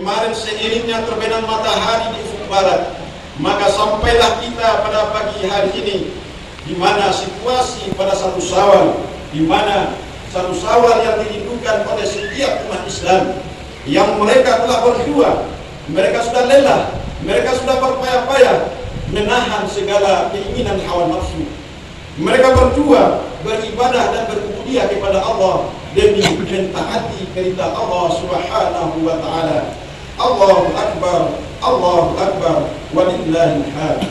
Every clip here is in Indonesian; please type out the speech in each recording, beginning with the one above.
kemarin seiringnya terbenam matahari di ufuk barat, maka sampailah kita pada pagi hari ini, di mana situasi pada 1 Syawal, di mana 1 Syawal yang dirindukan oleh setiap umat Islam, yang mereka telah berjuang, mereka sudah lelah, mereka sudah berpayah-payah menahan segala keinginan hawa nafsu. Mereka berjuang, beribadah dan berubudiyah kepada Allah demi mentaati perintah Allah Subhanahu wa taala. Allahu akbar, Allahu akbar, walillahil hamd.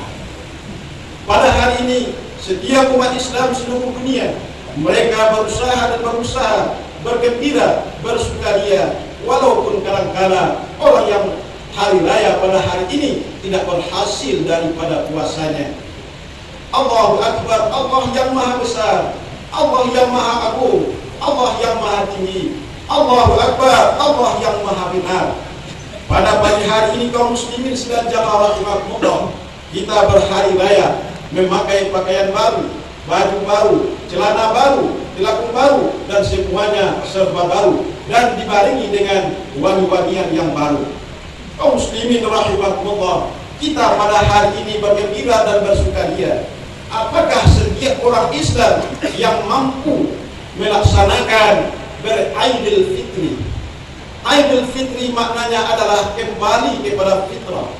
Pada hari ini setiap umat Islam seluruh dunia, mereka berusaha, bergembira, bersukaria, walaupun kadang-kala orang yang hari raya pada hari ini tidak berhasil daripada puasanya. Allahu akbar, Allah yang maha besar, Allah yang maha agung, Allah yang maha tinggi. Allahu akbar, Allah yang maha benar. Pada pagi hari ini kaum muslimin sekalian jamaah rahimakumullah, kita berhari raya, memakai pakaian baru, baju baru, celana baru, tilakung baru, dan semuanya serba baru, dan dibarengi dengan wangi-wangian yang baru. Kaum muslimin rahimakumullah, kita pada hari ini bergembira dan bersukaria. Apakah setiap orang Islam yang mampu melaksanakan beraidil fitri? Aidil fitri maknanya adalah kembali kepada fitrah,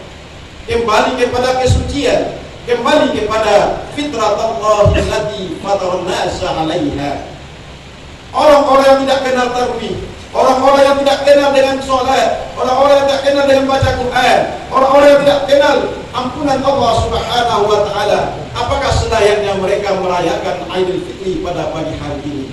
kembali kepada kesucian, kembali kepada fitrah Allah allati fataran nasa 'alaiha. Orang-orang yang tidak kenal tarawih, orang-orang yang tidak kenal dengan sholat, orang-orang yang tidak kenal dengan baca Quran, orang-orang yang tidak kenal ampunan Allah Subhanahu wa taala, apakah selayaknya mereka merayakan Aidil Fitri pada pagi hari ini?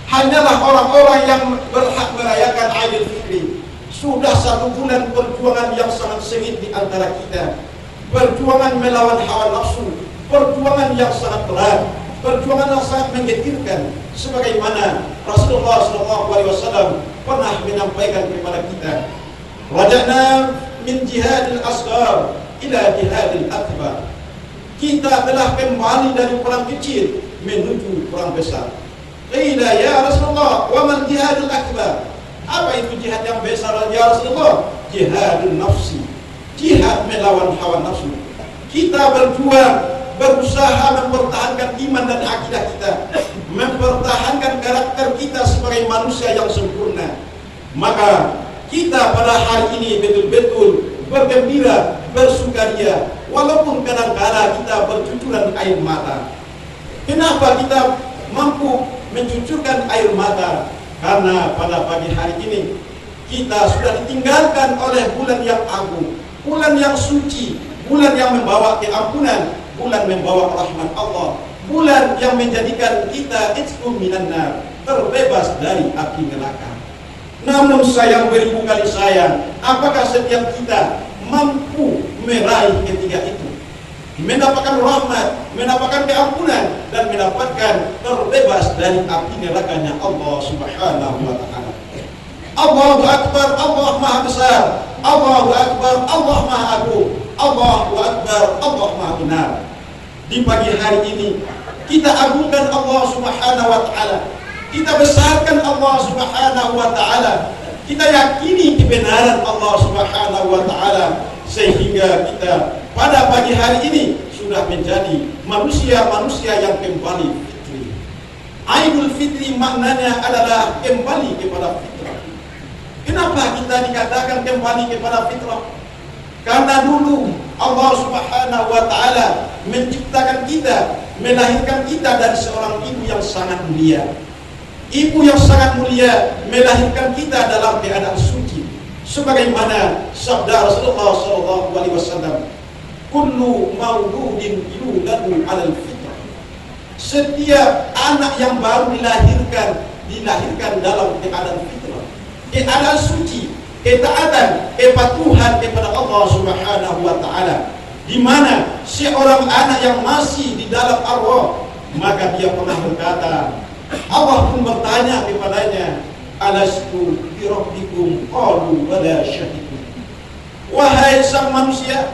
Hanyalah orang-orang yang berhak merayakan Aidil Fitri. Sudah 1 bulan perjuangan yang sangat sengit di antara kita, perjuangan melawan hawa nafsu, perjuangan yang sangat berat, perjuangan yang sangat menggetirkan, sebagaimana Rasulullah SAW pernah menyampaikan kepada kita, raja'na min jihadil asghar ila jihadil akbar. Kita telah kembali dari perang kecil menuju perang besar. Qila ya Rasulullah, wa man jihadul akbar? Apa itu jihad yang besar ya Rasulullah? Jihadun nafsi, jihad melawan hawa nafsu. Kita berjuang, berusaha mempertahankan iman dan akidah kita, mempertahankan karakter kita sebagai manusia yang sempurna. Maka kita pada hari ini betul-betul bergembira, bersukaria, walaupun kadang-kala kita bercucuran air mata. Kenapa kita mampu mencucurkan air mata? Karena pada pagi hari ini kita sudah ditinggalkan oleh bulan yang agung, bulan yang suci, bulan yang membawa keampunan, bulan membawa rahmat Allah, bulan yang menjadikan kita itqum minan nar, terbebas dari api neraka. Namun sayang beribu kali sayang, apakah setiap kita mampu meraih ketiga itu? Mendapatkan rahmat, mendapatkan keampunan, dan mendapatkan terbebas dari api nerakanya Allah Subhanahu wa taala. Allahu akbar, Allah maha besar. Allahu akbar, Allah maha agung. Allahu akbar, Allah maha benar. Di pagi hari ini kita agungkan Allah Subhanahu wa taala. Kita besarkan Allah Subhanahu wa taala. Kita yakini kebenaran Allah Subhanahu wa taala, sehingga kita pada pagi hari ini sudah menjadi manusia-manusia yang kembali fitri. Aidul Fitri maknanya adalah kembali kepada fitrah. Kenapa kita dikatakan kembali kepada fitrah? Karena dulu Allah Subhanahu wa taala menciptakan kita, melahirkan kita dari seorang ibu yang sangat mulia. Ibu yang sangat mulia melahirkan kita dalam keadaan suci. Sebagaimana sabda Rasulullah SAW, kullu mauludin yuladu 'alal fitrah. Setiap anak yang baru dilahirkan dalam keadaan fitrah, keadaan suci, ketaatan, kepatuhan kepada Allah Subhanahu wa taala. Di mana seorang anak yang masih di dalam arwah, maka dia pernah berkata, Allah pun bertanya kepadanya, alastu bi rabbikum? Qalu bala syahidna. Wahai sang manusia,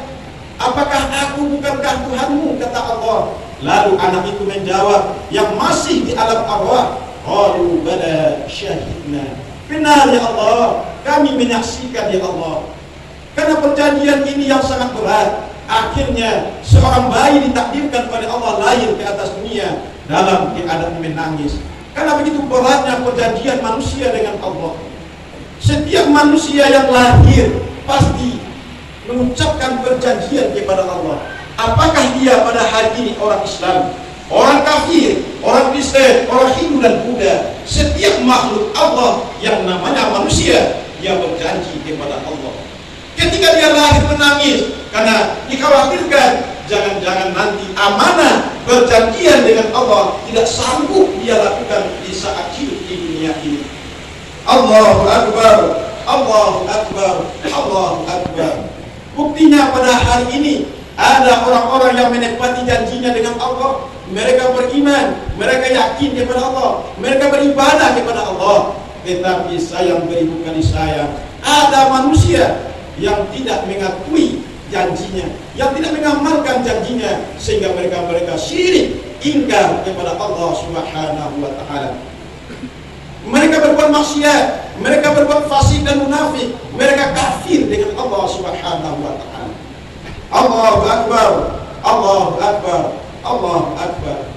apakah aku bukankah Tuhanmu? Kata Allah. Lalu anak itu menjawab, yang masih di alam arwah, qalu bala syahidna. Benar ya Allah, kami menyaksikan ya Allah. Karena perjanjian ini yang sangat berat, akhirnya seorang bayi ditakdirkan oleh Allah lahir ke atas dunia dalam keadaan menangis. Karena begitu beratnya perjanjian manusia dengan Allah. Setiap manusia yang lahir pasti mengucapkan perjanjian kepada Allah. Apakah dia pada hari ini orang Islam, orang kafir, orang Kristen, orang Hindu dan Buddha, setiap makhluk Allah yang namanya manusia, dia berjanji kepada Allah. Ketika dia lahir menangis karena dikhawatirkan jangan-jangan nanti amanah perjanjian dengan Allah tidak sanggup dia lakukan di saat hidup di dunia ini. Allahu Akbar, Allahu Akbar, Allahu Akbar. Buktinya pada hari ini ada orang-orang yang menepati janjinya dengan Allah. Mereka beriman, mereka yakin kepada Allah, mereka beribadah kepada Allah. Tetapi sayang beribu kali sayang, ada manusia yang tidak mengakui janjinya, yang tidak mengamalkan janjinya, sehingga mereka syirik, ingkar kepada Allah Subhanahu wa Ta'ala. Mereka berbuat maksiat, mereka berbuat fasik dan munafik, mereka kafir dengan Allah Subhanahu wa Ta'ala. Allahu Akbar, Allahu Akbar, Allahu Akbar.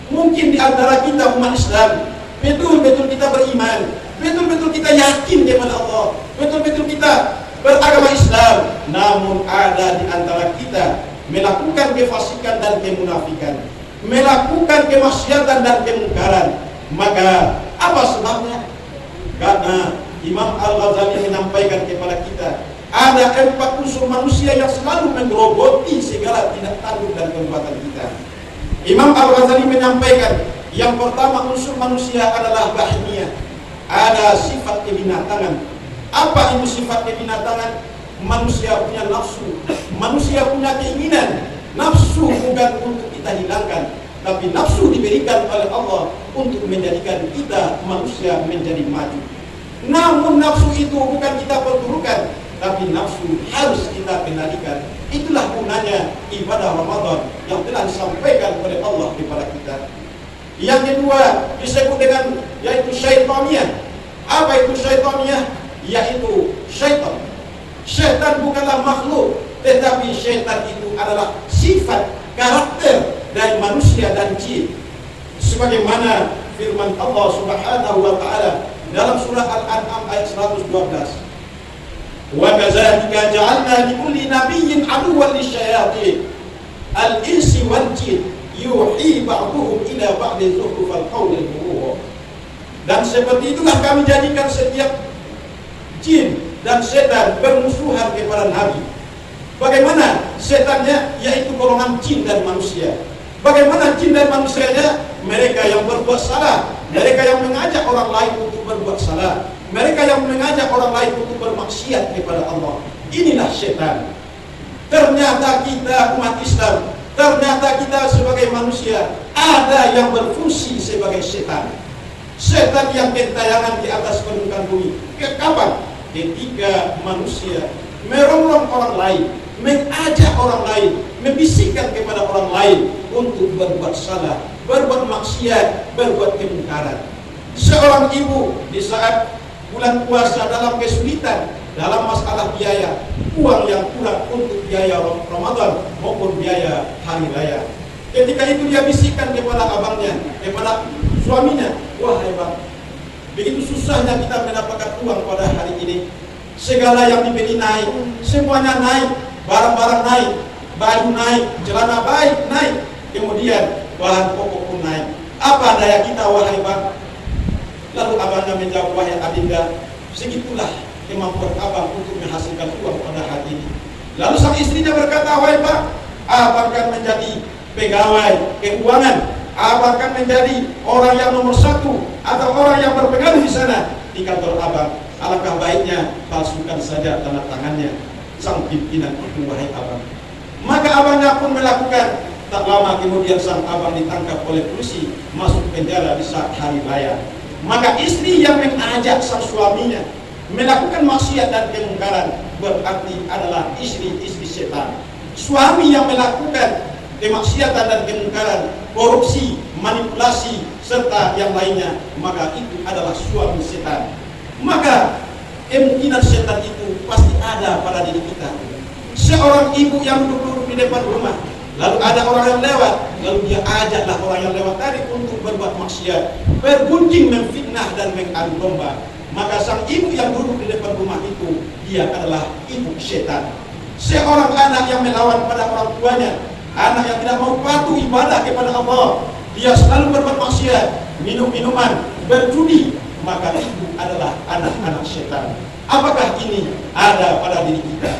Mungkin di antara kita umat Islam betul-betul kita beriman, betul-betul kita yakin kepada Allah, betul-betul kita beragama Islam, namun ada di antara kita melakukan kefasikan dan kemunafikan, melakukan kemaksiatan dan kemungkaran. Maka apa sebabnya? Karena Imam Al-Ghazali menyampaikan kepada kita ada 4 unsur manusia yang selalu menggerogoti segala tindak tanduk dan perbuatan kita. Imam Al-Ghazali menyampaikan yang pertama unsur manusia adalah bahimiyah, ada sifat kebinatangan. Apa itu sifat kebinatangan? Manusia punya nafsu, manusia punya keinginan. Nafsu bukan untuk kita hilangkan, tapi nafsu diberikan oleh Allah untuk menjadikan kita manusia menjadi maju. Namun nafsu itu bukan kita perburukan, tapi nafsu harus kita kendalikan. Itulah gunanya ibadah Ramadan yang telah disampaikan oleh Allah kepada kita. Yang kedua disebut dengan yaitu syaitaniyah. Apa itu syaitaniyah? Yaitu syaitan. Syaitan bukanlah makhluk, tetapi syaitan itu adalah sifat karakter dari manusia dan jin. Sebagaimana firman Allah Subhanahu wa Ta'ala dalam surah Al-An'am ayat 112. Wa kadzalika ja'alna likulli nabiyyin aduwwan lisyayatin al-insi wal jin yuhi ba'duhum ila ba'din zukhrufal qawli ghurur. Dan seperti itulah kami jadikan setiap jin dan setan bermusuhan kepada Nabi. Bagaimana setannya? Yaitu golongan jin dan manusia. Bagaimana jin dan manusianya? Mereka yang berbuat salah, mereka yang mengajak orang lain untuk berbuat salah, mereka yang mengajak orang lain untuk bermaksiat kepada Allah. Inilah setan. Ternyata kita umat Islam, ternyata kita sebagai manusia ada yang berfungsi sebagai setan. Setan yang gentayangan di atas permukaan bumi. Kapan? Ketika manusia merongrong orang lain, mengajak orang lain, membisikkan kepada orang lain untuk berbuat salah, berbuat maksiat, berbuat kemungkaran. Seorang ibu di saat bulan puasa dalam kesulitan, dalam masalah biaya, uang yang kurang untuk biaya Ramadan maupun biaya hari raya. Ketika itu dia bisikkan kepada abangnya, kepada suaminya, wahai bang, begitu susahnya kita mendapatkan uang pada hari ini. Segala yang dibeli naik, semuanya naik, barang-barang naik, baju naik, celana baik naik, kemudian bahan pokok pun naik. Apa daya kita, wahai bang? Lalu abangnya menjawab, wahai adinda, segitulah kemampuan abang untuk menghasilkan uang pada hari ini. Lalu sang istrinya berkata, wahai bang, abang kan menjadi pegawai keuangan, abang kan menjadi orang yang nomor 1 atau orang yang berpengaruh di sana di kantor abang. Alangkah baiknya palsukan saja tanda tangannya sang pimpinan itu, wahai abang. Maka abangnya pun melakukan. Tak lama kemudian sang abang ditangkap oleh polisi, masuk penjara di saat hari raya. Maka istri yang mengajak sang suaminya melakukan maksiat dan kemungkaran berarti adalah istri-istri setan. Suami yang melakukan kemaksiatan dan kemungkaran, korupsi, manipulasi serta yang lainnya, maka itu adalah suami setan. Maka kemungkinan setan itu pasti ada pada diri kita. Seorang ibu yang duduk di depan rumah, lalu ada orang yang lewat, lalu dia ajaklah orang yang lewat tadi untuk berbuat maksiat, bergunjing, memfitnah dan mengadu domba. Maka sang ibu yang duduk di depan rumah itu, dia adalah ibu setan. Seorang anak yang melawan pada orang tuanya, anak yang tidak mau patuh ibadah kepada Allah, dia selalu berbuat maksiat, minum minuman, berjudi, maka itu adalah anak-anak setan. Apakah ini ada pada diri kita?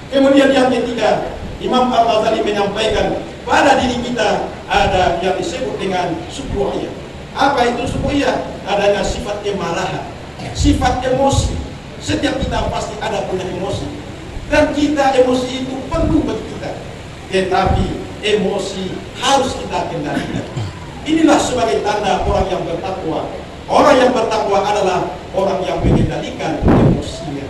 Kemudian yang ketiga, Imam Al-Ghazali menyampaikan pada diri kita ada yang disebut dengan subuhiyah. Apa itu subuhiyah? Adanya sifat kemarahan, sifat emosi. Setiap kita pasti ada punya emosi, dan kita emosi itu perlu bagi kita. Tetapi emosi harus kita kendalikan. Inilah sebagai tanda orang yang bertakwa. Orang yang bertakwa adalah orang yang mengendalikan emosinya.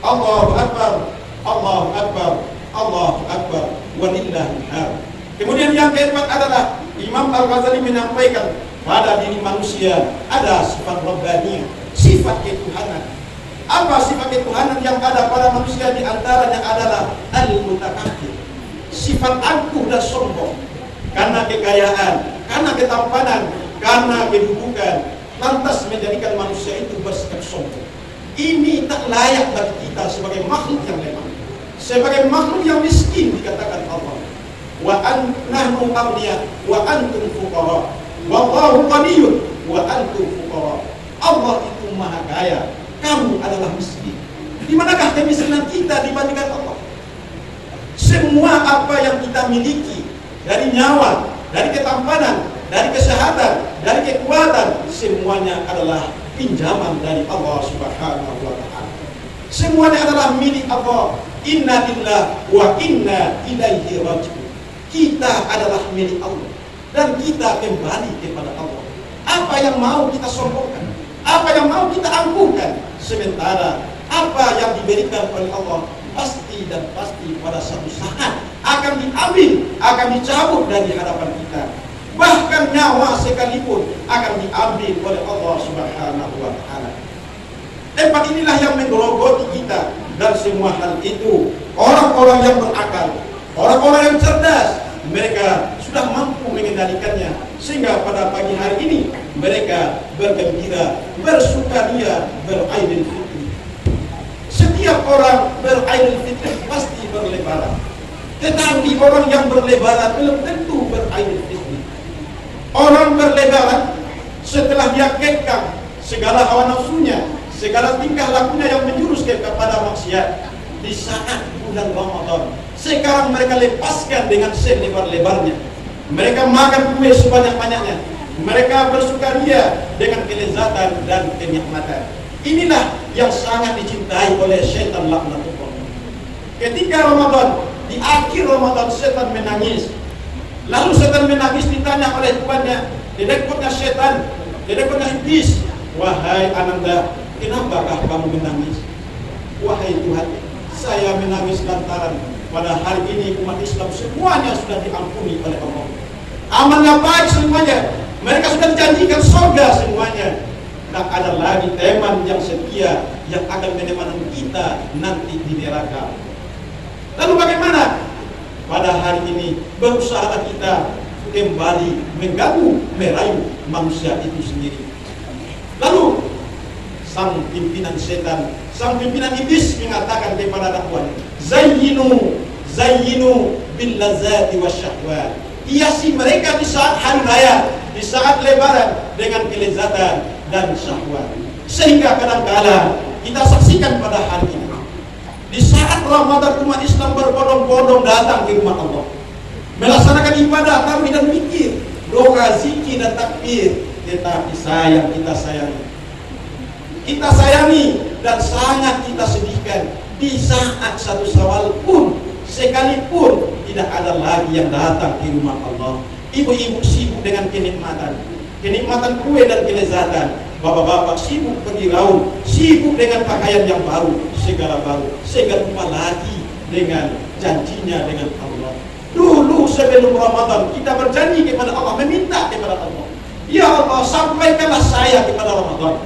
Allahu Akbar, Allahu Akbar, Allahu Akbar, walillahil hamd. Kemudian yang keempat adalah Imam Al-Ghazali menyampaikan pada diri manusia ada sifat rabbaniyah, sifat ketuhanan. Apa sifat ketuhanan yang ada pada manusia? Di antaranya adalah al-mutakabbir, sifat angkuh dan sombong. Karena kekayaan, karena ketampanan, karena kedudukan, lantas menjadikan manusia itu bersikap sombong. Ini tak layak bagi kita sebagai makhluk yang lemah, sebagai makhluk yang miskin. Dikatakan Allah, wa nahnu awliya wa antum fuqara, wallahu ghaniyyun wa antum fuqara. Allah itu maha kaya, kamu adalah miskin. Di manakah kemiskinan kita dibandingkan Allah? Semua apa yang kita miliki, dari nyawa, dari ketampanan, dari kesehatan, dari kekuatan, semuanya adalah pinjaman dari Allah Subhanahu wa Ta'ala. Semuanya adalah milik Allah. Inna lillahi wa inna ilaihi raji'un. Kita adalah milik Allah dan kita kembali kepada Allah. Apa yang mau kita sombongkan, apa yang mau kita angkuhkan, sementara apa yang diberikan oleh Allah pasti dan pasti pada satu saat akan diambil, akan dicabut dari hadapan kita. Bahkan nyawa sekalipun akan diambil oleh Allah Subhanahu wa Ta'ala. Tempat inilah yang menggerogoti kita, dan semua hal itu orang-orang yang berakal, orang-orang yang cerdas, mereka sudah mampu mengendalikannya, sehingga pada pagi hari ini mereka bergembira, bersukaria, beraidil fitri. Setiap orang beraidil fitri pasti berlebaran, tetapi orang yang berlebaran belum tentu beraidil fitri. Orang berlebaran setelah dia kekang segala hawa nafsunya, segala tingkah lakunya yang menjurus kepada maksiat di saat bulan Ramadan. Sekarang mereka lepaskan dengan selebar-lebarnya. Mereka makan kue sebanyak-banyaknya. Mereka bersukaria dengan kelezatan dan kenikmatan. Inilah yang sangat dicintai oleh setan laknatullah. Ketika Ramadan, di akhir Ramadan, setan menangis. Lalu setan menangis, ditanya oleh Tuhannya, direkturnya setan, direkturnya iblis, wahai Ananda, kenapakah kamu menangis? Wahai Tuhan, saya menangis lantaran pada hari ini umat Islam semuanya sudah diampuni oleh Allah. Amalnya baik semuanya, mereka sudah dijanjikan surga semuanya. Tak ada lagi teman yang setia yang akan menemani kita nanti di neraka. Lalu bagaimana? Pada hari ini berusaha kita kembali mengganggu, merayu manusia itu sendiri. Lalu sang pimpinan setan, sang pimpinan iblis mengatakan kepada dakwannya, zayyinu bil lazati wasyahwat. Hiasi mereka di saat hari raya, di saat lebaran dengan kelezatan dan syahwat. Sehingga kadang-kala kita saksikan pada hari ini, di saat Ramadan umat Islam berbondong-bondong datang ke rumah Allah, melaksanakan ibadah, tarawih dan mikir, doa, zikir dan takbir. Tetapi sayang, kita sayangi dan sangat kita sedihkan di saat satu Syawal pun sekalipun tidak ada lagi yang datang ke rumah Allah. Ibu-ibu sibuk dengan kenikmatan kue dan kelezatan. Bapak-bapak sibuk pergi raut, sibuk dengan pakaian yang baru, segala baru, sehingga lupa lagi dengan janjinya dengan Allah. Dulu sebelum Ramadan kita berjanji kepada Allah, meminta kepada Allah, ya Allah, sampaikanlah saya kepada Ramadan.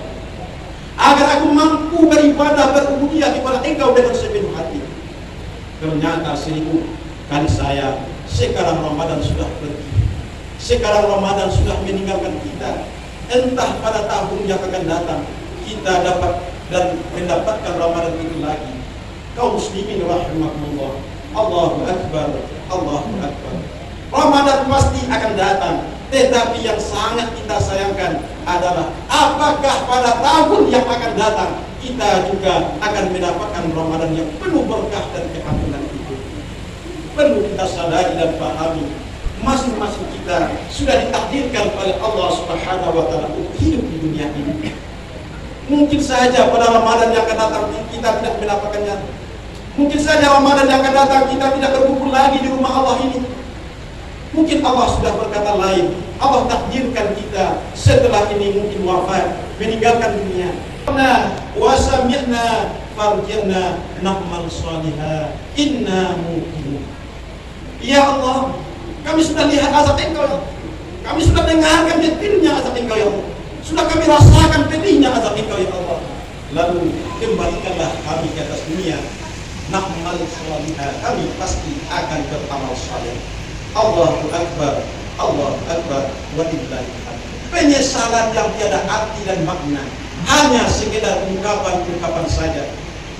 agar aku mampu beribadah berubudiyah kepada Engkau dengan sepenuh hati. Ternyata sibuk kan saya. Sekarang Ramadan sudah pergi, sekarang Ramadan sudah meninggalkan kita. Entah pada tahun yang akan datang kita dapat dan mendapatkan Ramadan itu lagi. Kaum muslimin rahimakumullah, Allahu Akbar, Allahu Akbar. Ramadan pasti akan datang, tetapi yang sangat kita sayangkan adalah apakah pada tahun yang akan datang kita juga akan mendapatkan Ramadan yang penuh berkah dan keampunan itu. Perlu kita sadari dan pahami, masing-masing kita sudah ditakdirkan oleh Allah Subhanahu wa taala untuk hidup di dunia ini. Mungkin saja pada Ramadan yang akan datang kita tidak mendapatkannya. Mungkin saja Ramadan yang akan datang kita tidak berkumpul lagi di rumah Allah ini. Mungkin Allah sudah berkata lain. Allah takdirkan kita setelah ini mungkin wafat, meninggalkan dunia. Karena wasami'na farji'na na'mal salihah inna muqinun. Ya Allah, kami sudah lihat azab Engkau ya. Kami sudah dengarkan getirnya azab Engkau ya Allah. Sudah kami rasakan pedihnya azab Engkau ya Allah. Lalu kembalikanlah kami ke atas dunia. Na'mal salihah, kami pasti akan beramal saleh. Allahu Akbar, Allahu Akbar, walillahi hamd. Penyesalan yang tiada arti dan makna, hanya sekedar ungkapan-ungkapan saja.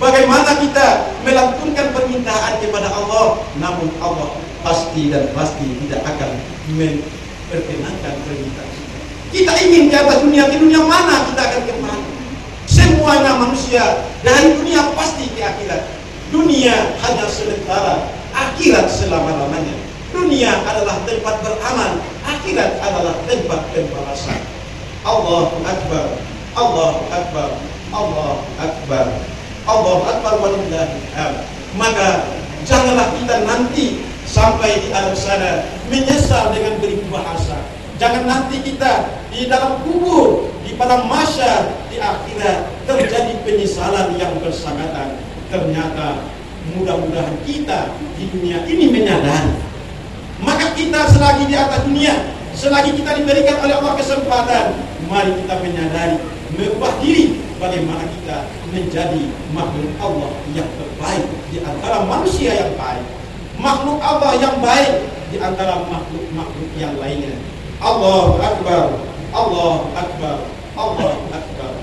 Bagaimana kita melantunkan permintaan kepada Allah, namun Allah pasti dan pasti tidak akan memperkenankan permintaan kita. Kita ingin ke atas dunia, di dunia mana kita akan kembali? Semuanya manusia dari dunia pasti ke akhirat. Dunia hanya sementara, akhirat selama-lamanya. Dunia adalah tempat beramal, akhirat adalah tempat pembalasan. Allahu Akbar, Allahu Akbar, Allahu Akbar, Allahu Akbar, walillahi hamd. Maka janganlah kita nanti sampai di alam sana menyesal dengan beribu bahasa. Jangan nanti kita di dalam kubur, di padang mahsyar, di akhirat terjadi penyesalan yang bersangatan. Ternyata mudah-mudahan kita di dunia ini menyadari. Maka kita selagi di atas dunia, selagi kita diberikan oleh Allah kesempatan, mari kita menyadari, merubah diri bagaimana kita menjadi makhluk Allah yang terbaik di antara manusia yang baik, makhluk Allah yang baik di antara makhluk-makhluk yang lainnya. Allahu Akbar, Allahu Akbar, Allahu Akbar.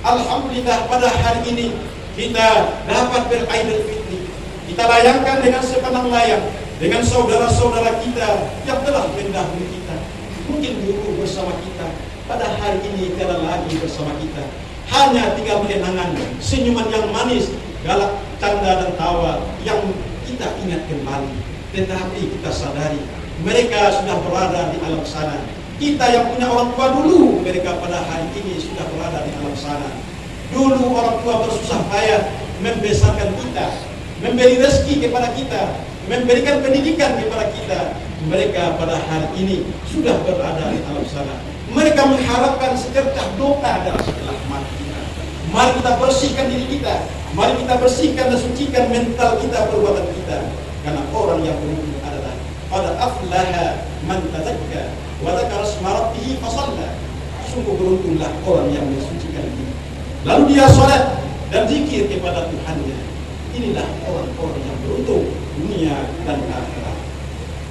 Alhamdulillah pada hari ini kita dapat beraidul fitri. Kita layangkan dengan sepanang layang dengan saudara-saudara kita yang telah mendahului kita. Mungkin dulu bersama kita, pada hari ini tidak lagi bersama kita. Hanya tinggal kenangan, senyuman yang manis, galak, canda dan tawa yang kita ingat kembali. Tetapi kita sadari, mereka sudah berada di alam sana. Kita yang punya orang tua dulu, mereka pada hari ini sudah berada di alam sana. Dulu orang tua bersusah payah membesarkan kita, memberi rezeki kepada kita, memberikan pendidikan kepada kita. Mereka pada hari ini sudah berada di alam sana. Mereka mengharapkan secercah doa dan setelah mati kita. Mari kita bersihkan diri kita, mari kita bersihkan dan sucikan mental kita, perbuatan kita. Karena orang yang beruntung adalah qad aflaha man tazakka wa dzakara isma rabbih fasalla. Sungguh beruntunglah orang yang mensucikan diri, lalu dia salat dan zikir kepada Tuhannya. Inilah orang-orang yang beruntung dunia dan akhirat.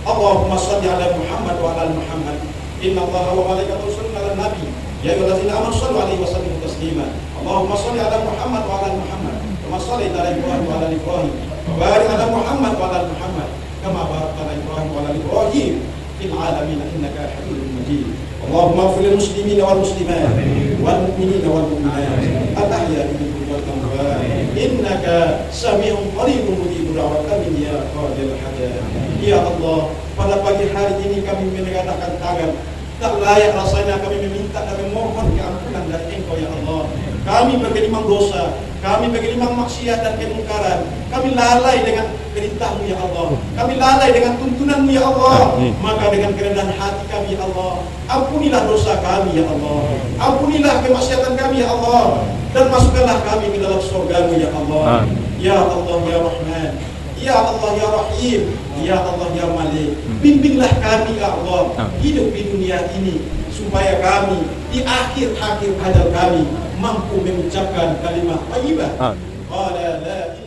Allahumma shalli ala Muhammad wa ala Muhammad. Inna Allaha wa malaikatahu yusholluna 'alan nabi. Ya ayyuhallazina amanu shallu 'alaihi wa sallimu taslima. Allahumma shalli ala Muhammad wa ala Muhammad. Kama shallaita ala Ibrahim wa ala Ibrahim. Wa barik ala Muhammad wa ala Muhammad. Kama barakta ala Ibrahim wa ala Ibrahim fil 'alamin innaka Hamidum Majid. Allahumma ighfir lil muslimina wal muslimat wal mu'minina wal mu'minat al-ahya'i minhum wal amwat. Innaka sami'un qaribun mujibud da'wat amin ya qadil hajat. Ya Allah, pada pagi hari ini kami menegakkan tangan. Tak layak rasanya kami meminta dan memohon keampunan dari Engkau ya Allah. Kami bergelimang dosa, kami bergelimang maksiat dan kemungkaran. Kami lalai dengan perintah-Mu ya Allah. Kami lalai dengan tuntunan-Mu ya Allah. Maka dengan kerendahan hati kami ya Allah, ampunilah dosa kami ya Allah. Ampunilah kemaksiatan kami ya Allah. Dan masukkanlah kami ke dalam surga-Mu ya Allah. Ya Allah ya Rahman, Ya Allah ya Rahim, Ya Allah ya Malik. Bimbinglah kami ya Allah hidup di dunia ini supaya kami di akhir-akhir ajal kami mampu mengucapkan kalimat thayyibah. Qala la